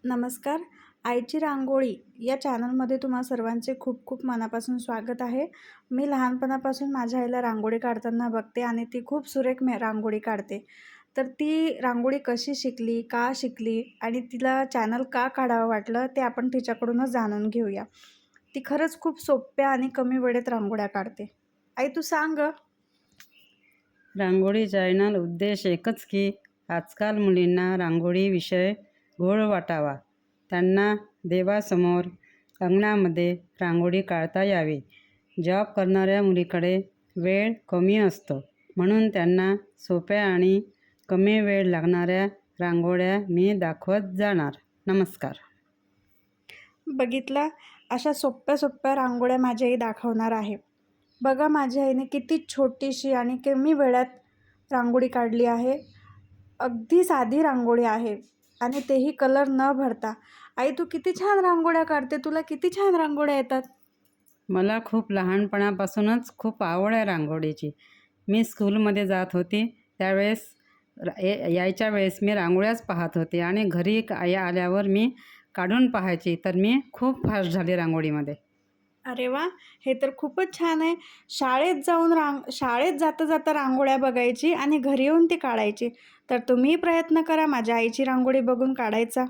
नमस्कार. आईची रांगोळी या चॅनलमध्ये तुम्हा सर्वांचे खूप खूप मनापासून स्वागत आहे. मी लहानपणापासून माझ्या आईला रांगोळी काढताना बघते आणि ती खूप सुरेख रांगोळी काढते. तर ती रांगोळी कशी शिकली, का शिकली आणि तिला चॅनल का काढावं वाटलं ते आपण तिच्याकडूनच जाणून घेऊया. ती खरंच खूप सोप्या आणि कमी वेळेत रांगोळ्या काढते. आई तू सांग गं. रांगोळी चॅनल उद्देश एकच की आजकाल मुलींना रांगोळी विषय घोळ वाटावा. त्यांना देवासमोर अंगणामध्ये रांगोळी काढता यावी. जॉब करणाऱ्या मुलीकडे वेळ कमी असतो, म्हणून त्यांना सोप्या आणि कमी वेळ लागणाऱ्या रांगोळ्या मी दाखवत जाणार. नमस्कार. बघितला, अशा सोप्या सोप्या रांगोळ्या माझी आई दाखवणार आहे. बघा माझ्या आईने किती छोटीशी आणि कमी वेळात रांगोळी काढली आहे. अगदी साधी रांगोळी आहे आणि तेही कलर न भरता. आई तू किती छान रांगोळ्या काढते, तुला किती छान रांगोळ्या येतात. मला खूप लहानपणापासूनच खूप आवड आहे रांगोळीची. मी स्कूलमध्ये जात होती त्यावेळेस यायच्या वेळेस मी रांगोळ्याच पाहत होते आणि घरी आल्यावर मी काढून पाहायची, तर मी खूप फास्ट झाली रांगोळीमध्ये. अरे वा, हे तर खूपच छान आहे. शाळेत जाता जाता रांगोळ्या बघायची आणि घरी येऊन ती काढायची. तर तुम्हीही प्रयत्न करा माझ्या आईची रांगोळी बघून काढायचा.